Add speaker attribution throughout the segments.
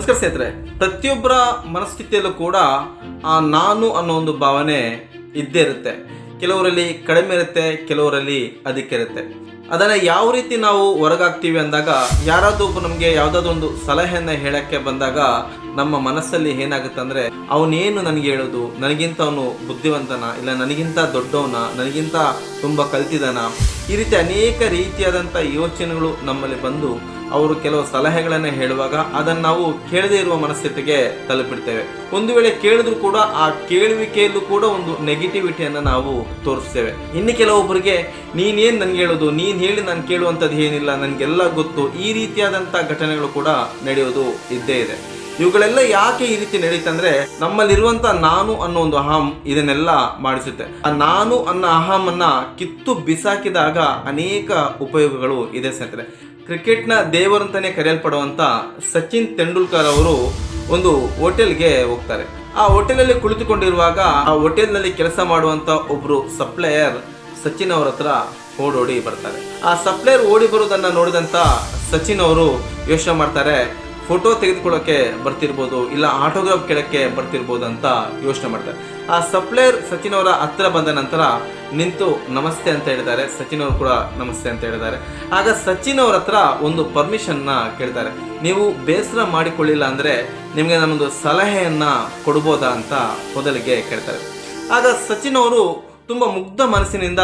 Speaker 1: ನಮಸ್ಕಾರ ಸ್ನೇಹಿತರೆ, ಪ್ರತಿಯೊಬ್ಬರ ಮನಸ್ಥಿತಿಯಲ್ಲೂ ಕೂಡ ನಾನು ಅನ್ನೋ ಒಂದು ಭಾವನೆ ಇದ್ದೇ ಇರುತ್ತೆ. ಕೆಲವರಲ್ಲಿ ಕಡಿಮೆ ಇರುತ್ತೆ, ಕೆಲವರಲ್ಲಿ ಅಧಿಕ ಇರುತ್ತೆ. ಅದನ್ನು ಯಾವ ರೀತಿ ನಾವು ಹೊರಗಾಗ್ತೀವಿ ಅಂದಾಗ, ಯಾರಾದರೂ ಒಬ್ಬರು ನಮಗೆ ಯಾವುದಾದ್ರೂ ಒಂದು ಸಲಹೆಯನ್ನು ಹೇಳೋಕ್ಕೆ ಬಂದಾಗ ನಮ್ಮ ಮನಸ್ಸಲ್ಲಿ ಏನಾಗುತ್ತೆ ಅಂದರೆ, ಅವನೇನು ನನಗೆ ಹೇಳೋದು, ನನಗಿಂತ ಅವನು ಬುದ್ಧಿವಂತನ, ಇಲ್ಲ ನನಗಿಂತ ದೊಡ್ಡವನ, ನನಗಿಂತ ತುಂಬ ಕಲ್ತಿದ್ದಾನ, ಈ ರೀತಿ ಅನೇಕ ರೀತಿಯಾದಂಥ ಯೋಚನೆಗಳು ನಮ್ಮಲ್ಲಿ ಬಂದು ಅವರು ಕೆಲವು ಸಲಹೆಗಳನ್ನು ಹೇಳುವಾಗ ಅದನ್ನು ನಾವು ಕೇಳದೇ ಇರುವ ಮನಸ್ಥಿತಿಗೆ ತಲುಪಿಡ್ತೇವೆ. ಒಂದು ವೇಳೆ ಕೇಳಿದ್ರು ಕೂಡ ಆ ಕೇಳುವಿಕೆಯಲ್ಲೂ ಕೂಡ ಒಂದು ನೆಗೆಟಿವಿಟಿಯನ್ನು ನಾವು ತೋರಿಸ್ತೇವೆ. ಇನ್ನು ಕೆಲವೊಬ್ಬರಿಗೆ ನೀನೇನು ನನಗೆ ಹೇಳೋದು, ನೀನು ಹೇಳಿ ನಾನು ಕೇಳುವಂಥದ್ದು ಏನಿಲ್ಲ, ನನಗೆಲ್ಲ ಗೊತ್ತು, ಈ ರೀತಿಯಾದಂಥ ಘಟನೆಗಳು ಕೂಡ ನಡೆಯೋದು ಇದ್ದೇ ಇದೆ. ಇವುಗಳೆಲ್ಲ ಯಾಕೆ ಈ ರೀತಿ ನಡೀತಂದ್ರೆ, ನಮ್ಮಲ್ಲಿರುವಂಥ ನಾನು ಅನ್ನೋ ಒಂದು ಅಹಂ ಇದನ್ನೆಲ್ಲ ಮಾಡಿಸುತ್ತೆ. ಆ ನಾನು ಅನ್ನೋ ಅಹಮನ್ನ ಕಿತ್ತು ಬಿಸಾಕಿದಾಗ ಅನೇಕ ಉಪಯೋಗಗಳು ಇದೆ ಸ್ನೇಹಿತರೆ. ಕ್ರಿಕೆಟ್ನ ದೇವರಂತಾನೆ ಕರೆಯಲ್ಪಡುವಂಥ ಸಚಿನ್ ತೆಂಡೂಲ್ಕರ್ ಅವರು ಒಂದು ಹೋಟೆಲ್ಗೆ ಹೋಗ್ತಾರೆ. ಆ ಹೋಟೆಲಲ್ಲಿ ಕುಳಿತುಕೊಂಡಿರುವಾಗ ಆ ಹೋಟೆಲ್ನಲ್ಲಿ ಕೆಲಸ ಮಾಡುವಂಥ ಒಬ್ಬರು ಸಪ್ಲೈಯರ್ ಸಚಿನ್ ಅವರ ಹತ್ರ ಓಡೋಡಿ ಬರ್ತಾರೆ. ಆ ಸಪ್ಲೈಯರ್ ಓಡಿ ಬರೋದನ್ನು ನೋಡಿದಂಥ ಸಚಿನ್ ಅವರು ಯೋಚನೆ ಮಾಡ್ತಾರೆ, ಫೋಟೋ ತೆಗೆದುಕೊಳ್ಳೋಕ್ಕೆ ಬರ್ತಿರ್ಬೋದು, ಇಲ್ಲ ಆಟೋಗ್ರಾಫ್ ಕೇಳೋಕ್ಕೆ ಬರ್ತಿರ್ಬೋದು ಅಂತ ಯೋಚನೆ ಮಾಡ್ತಾರೆ. ಆ ಸಪ್ಲೈಯರ್ ಸಚಿನ್ ಅವರ ಹತ್ರ ಬಂದ ನಂತರ ನಿಂತು ನಮಸ್ತೆ ಅಂತ ಹೇಳಿದ್ದಾರೆ. ಸಚಿನ್ ಅವರು ಕೂಡ ನಮಸ್ತೆ ಅಂತ ಹೇಳಿದ್ದಾರೆ. ಆಗ ಸಚಿನ್ ಅವರ ಹತ್ರ ಒಂದು ಪರ್ಮಿಷನ್ನ ಕೇಳ್ತಾರೆ. ನೀವು ಬೇಸರ ಮಾಡಿಕೊಳ್ಳಿಲ್ಲ ಅಂದರೆ ನಿಮಗೆ ನಾನೊಂದು ಸಲಹೆಯನ್ನು ಕೊಡ್ಬೋದಾ ಅಂತ ಮೊದಲಿಗೆ ಕೇಳ್ತಾರೆ. ಆಗ ಸಚಿನ್ ಅವರು ತುಂಬ ಮುಗ್ಧ ಮನಸ್ಸಿನಿಂದ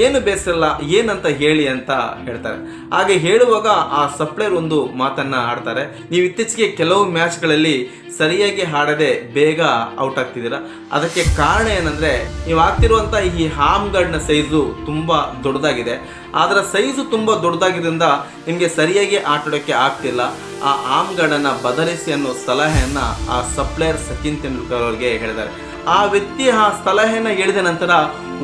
Speaker 1: ಏನು ಬೇಸರಲ್ಲ, ಏನಂತ ಹೇಳಿ ಅಂತ ಹೇಳ್ತಾರೆ. ಹಾಗೆ ಹೇಳುವಾಗ ಆ ಸಪ್ಲೈಯರ್ ಒಂದು ಮಾತನ್ನು ಆಡ್ತಾರೆ. ನೀವು ಇತ್ತೀಚೆಗೆ ಕೆಲವು ಮ್ಯಾಚ್ಗಳಲ್ಲಿ ಸರಿಯಾಗಿ ಆಡದೆ ಬೇಗ ಔಟ್ ಆಗ್ತಿದ್ದೀರಾ. ಅದಕ್ಕೆ ಕಾರಣ ಏನಂದರೆ, ನೀವು ಆಗ್ತಿರುವಂಥ ಈ ಆರ್ಮ್ ಗಾರ್ಡ್ನ ಸೈಜು ತುಂಬ ದೊಡ್ಡದಾಗಿದೆ. ಅದರ ಸೈಜು ತುಂಬ ದೊಡ್ಡದಾಗಿದ್ದರಿಂದ ನಿಮಗೆ ಸರಿಯಾಗಿ ಆಟಾಡೋಕ್ಕೆ ಆಗ್ತಿಲ್ಲ. ಆ ಆರ್ಮ್ ಗಾರ್ಡನ್ನು ಬದಲಿಸಿ ಅನ್ನೋ ಸಲಹೆಯನ್ನು ಆ ಸಪ್ಲೈಯರ್ ಸಚಿನ್ ತೆಂಡೂಲ್ಕರ್ ಅವರಿಗೆ ಹೇಳಿದ್ದಾರೆ. ಆ ವ್ಯಕ್ತಿ ಆ ಸಲಹೆಯನ್ನು ಹೇಳಿದ ನಂತರ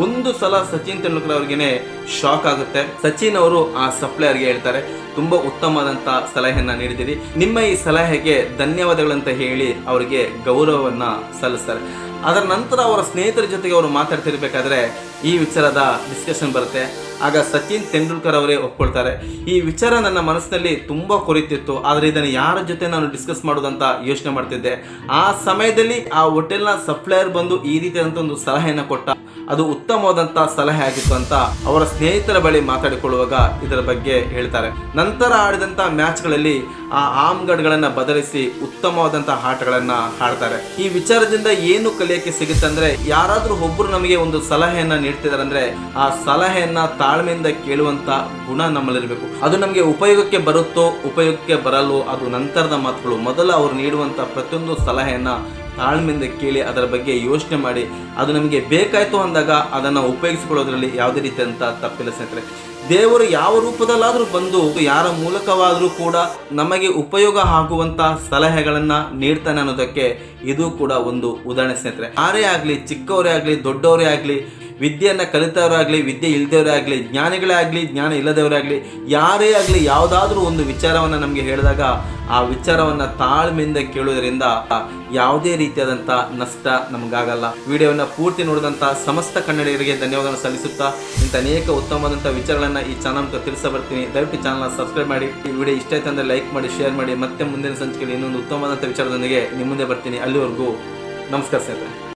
Speaker 1: ಒಂದು ಸಲ ಸಚಿನ್ ತೆಂಡೂಲ್ಕರ್ ಅವ್ರಿಗೆ ಶಾಕ್ ಆಗುತ್ತೆ. ಸಚಿನ್ ಅವರು ಆ ಸಪ್ಲೈಯರ್ಗೆ ಹೇಳ್ತಾರೆ, ತುಂಬ ಉತ್ತಮವಾದಂಥ ಸಲಹೆಯನ್ನು ನೀಡಿದ್ದೀರಿ, ನಿಮ್ಮ ಈ ಸಲಹೆಗೆ ಧನ್ಯವಾದಗಳಂತ ಹೇಳಿ ಅವರಿಗೆ ಗೌರವವನ್ನು ಸಲ್ಲಿಸ್ತಾರೆ. ಅದರ ನಂತರ ಅವರ ಸ್ನೇಹಿತರ ಜೊತೆಗೆ ಅವರು ಮಾತಾಡ್ತಿರ್ಬೇಕಾದ್ರೆ ಈ ವಿಚಾರದ ಡಿಸ್ಕಷನ್ ಬರುತ್ತೆ. ಆಗ ಸಚಿನ್ ತೆಂಡೂಲ್ಕರ್ ಅವರೇ ಒಪ್ಕೊಳ್ತಾರೆ, ಈ ವಿಚಾರ ನನ್ನ ಮನಸ್ಸಿನಲ್ಲಿ ತುಂಬ ಕೊರಿತಿತ್ತು, ಆದರೆ ಇದನ್ನು ಯಾರ ಜೊತೆ ನಾನು ಡಿಸ್ಕಸ್ ಮಾಡೋದಂತ ಯೋಚನೆ ಮಾಡ್ತಿದ್ದೆ. ಆ ಸಮಯದಲ್ಲಿ ಆ ಹೋಟೆಲ್ನ ಸಪ್ಲೈಯರ್ ಬಂದು ಈ ರೀತಿಯಾದಂಥ ಒಂದು ಸಲಹೆಯನ್ನು ಕೊಟ್ಟ, ಅದು ಉತ್ತಮವಾದಂಥ ಸಲಹೆ ಆಗಿತ್ತು ಅಂತ ಅವರ ಸ್ನೇಹಿತರ ಬಳಿ ಮಾತಾಡಿಕೊಳ್ಳುವಾಗ ಇದರ ಬಗ್ಗೆ ಹೇಳ್ತಾರೆ. ನಂತರ ಆಡಿದಂಥ ಮ್ಯಾಚ್ಗಳಲ್ಲಿ ಆ ಆರ್ಮ್ ಗಾರ್ಡ್ಗಳನ್ನು ಬದಲಿಸಿ ಉತ್ತಮವಾದಂಥ ಆಟಗಳನ್ನು ಆಡ್ತಾರೆ. ಈ ವಿಚಾರದಿಂದ ಏನು ಕಲಿಯೋಕ್ಕೆ ಸಿಗುತ್ತೆ ಅಂದರೆ, ಯಾರಾದರೂ ಒಬ್ಬರು ನಮಗೆ ಒಂದು ಸಲಹೆಯನ್ನು ನೀಡ್ತಿದ್ದಾರೆ ಅಂದರೆ ಆ ಸಲಹೆಯನ್ನು ತಾಳ್ಮೆಯಿಂದ ಕೇಳುವಂಥ ಗುಣ ನಮ್ಮಲ್ಲಿರಬೇಕು. ಅದು ನಮಗೆ ಉಪಯೋಗಕ್ಕೆ ಬರುತ್ತೋ ಉಪಯೋಗಕ್ಕೆ ಬರಲ್ಲೋ ಅದು ನಂತರದ ಮಾತುಗಳು. ಮೊದಲು ಅವರು ನೀಡುವಂಥ ಪ್ರತಿಯೊಂದು ಸಲಹೆಯನ್ನು ತಾಳ್ಮೆಯಿಂದ ಕೇಳಿ ಅದರ ಬಗ್ಗೆ ಯೋಚನೆ ಮಾಡಿ ಅದು ನಮಗೆ ಬೇಕಾಯಿತು ಅಂದಾಗ ಅದನ್ನು ಉಪಯೋಗಿಸಿಕೊಳ್ಳೋದ್ರಲ್ಲಿ ಯಾವುದೇ ರೀತಿಯಂಥ ತಪ್ಪಿಲ್ಲ ಸ್ನೇಹಿತರೆ. ದೇವರು ಯಾವ ರೂಪದಲ್ಲಾದರೂ ಬಂದು ಯಾರ ಮೂಲಕವಾದರೂ ಕೂಡ ನಮಗೆ ಉಪಯೋಗ ಆಗುವಂಥ ಸಲಹೆಗಳನ್ನು ನೀಡ್ತಾನೆ ಅನ್ನೋದಕ್ಕೆ ಇದು ಕೂಡ ಒಂದು ಉದಾಹರಣೆ ಸ್ನೇಹಿತರೆ. ಯಾರೇ ಆಗಲಿ, ಚಿಕ್ಕವರೇ ಆಗಲಿ, ದೊಡ್ಡವರೇ ಆಗಲಿ, ವಿದ್ಯೆಯನ್ನು ಕಲಿತವರಾಗಲಿ, ವಿದ್ಯೆ ಇಲ್ಲದವರೇ ಆಗಲಿ, ಜ್ಞಾನಿಗಳೇ ಆಗಲಿ, ಜ್ಞಾನ ಇಲ್ಲದವರೇ ಆಗಲಿ, ಯಾರೇ ಆಗಲಿ, ಯಾವುದಾದ್ರೂ ಒಂದು ವಿಚಾರವನ್ನು ನಮಗೆ ಹೇಳಿದಾಗ ಆ ವಿಚಾರವನ್ನು ತಾಳ್ಮೆಯಿಂದ ಕೇಳುವುದರಿಂದ ಯಾವುದೇ ರೀತಿಯಾದಂಥ ನಷ್ಟ ನಮಗಾಗಲ್ಲ. ವಿಡಿಯೋವನ್ನು ಪೂರ್ತಿ ನೋಡಿದಂಥ ಸಮಸ್ತ ಕನ್ನಡಿಗರಿಗೆ ಧನ್ಯವಾದವನ್ನು ಸಲ್ಲಿಸುತ್ತಾ ಇಂಥ ಅನೇಕ ಉತ್ತಮವಾದಂಥ ವಿಚಾರಗಳನ್ನು ಈ ಚಾನಲ್ ತಿಳಿಸಬರ್ತೀನಿ. ದಯವಿಟ್ಟು ಚಾನಲ್ನ ಸಬ್ಸ್ಕ್ರೈಬ್ ಮಾಡಿ. ಈ ವಿಡಿಯೋ ಇಷ್ಟ ಆಯ್ತು ಅಂದರೆ ಲೈಕ್ ಮಾಡಿ, ಶೇರ್ ಮಾಡಿ. ಮತ್ತೆ ಮುಂದಿನ ಸಂಚಿಕೆಯಲ್ಲಿ ಇನ್ನೊಂದು ಉತ್ತಮವಾದಂಥ ವಿಚಾರದೊಂದಿಗೆ ನಿಮ್ಮ ಮುಂದೆ ಬರ್ತೀನಿ. ಅಲ್ಲಿವರೆಗೂ ನಮಸ್ಕಾರ ಸ್ನೇಹಿತರೆ.